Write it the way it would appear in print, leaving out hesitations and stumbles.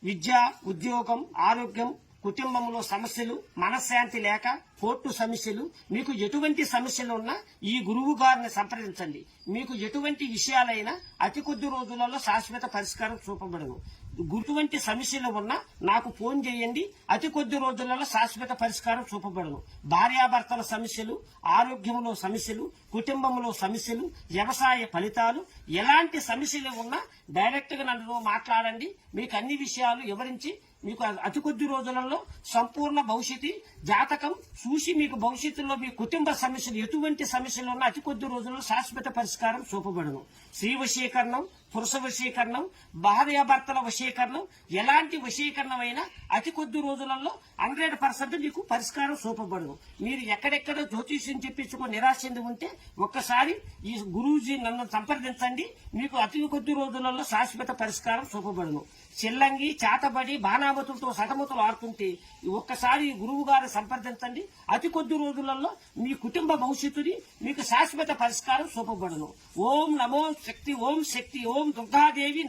విద్య, ఉద్యోగం, ఆరోగ్యం, కుటుంబంలో సమస్యలు, మనశ్శాంతి లేక, కోర్టు సమస్యలు, మీకు ఎటువంటి సమస్యలు ఉన్నా ఈ గురువు గారిని సంప్రదించండి. మీకు ఎటువంటి విషయాలైనా అతి కొద్ది రోజులలో శాశ్వత పరిష్కారం చూపబడను. గుటువంటి సమస్యలు ఉన్నా నాకు ఫోన్ చేయండి. అతి కొద్ది రోజులలో శాశ్వత పరిష్కారం చూపబడను. భార్యాభర్తల సమస్యలు, ఆరోగ్యంలో సమస్యలు, కుటుంబంలో సమస్యలు, వ్యవసాయ ఫలితాలు, ఎలాంటి సమస్యలు ఉన్నా డైరెక్ట్ గా నన్ను మాట్లాడండి. మీకు అన్ని విషయాలు వివరించి మీకు అతి కొద్ది రోజులలో సంపూర్ణ భవిష్యత్తు జాతకం చూసి మీకు భవిష్యత్తులో మీ కుటుంబ సమస్యలు ఎటువంటి సమస్యలు ఉన్నా అతి కొద్ది రోజుల్లో శాశ్వత పరిష్కారం చూపబడను. స్త్రీ వశీకరణం, పురుష వశీకరణం, భార్యాభర్తల వశీకరణం, ఎలాంటి వశీకరణం అయినా అతి కొద్ది రోజులలో 100% మీకు పరిష్కారం చూపబడను. మీరు ఎక్కడెక్కడ జ్యోతిష్యం చెప్పించుకో నిరాశ చెంది ఉంటే ఒక్కసారి ఈ గురూజీ నన్ను సంప్రదించండి. మీకు అతి కొద్ది రోజులలో శాశ్వత పరిష్కారం చూపబడను. చిల్లంగి, చేతబడి, బాణామతులతో సతమతులు ఆడుతుంటే ఒక్కసారి గురువు గారు సంప్రదించండి. అతి కొద్ది రోజులలో మీ కుటుంబ భవిష్యత్తుని మీకు శాశ్వత పరిష్కారం చూపబడను. ఓం నమో శక్తి, ఓం శక్తి, ఓం దుర్గాదేవి.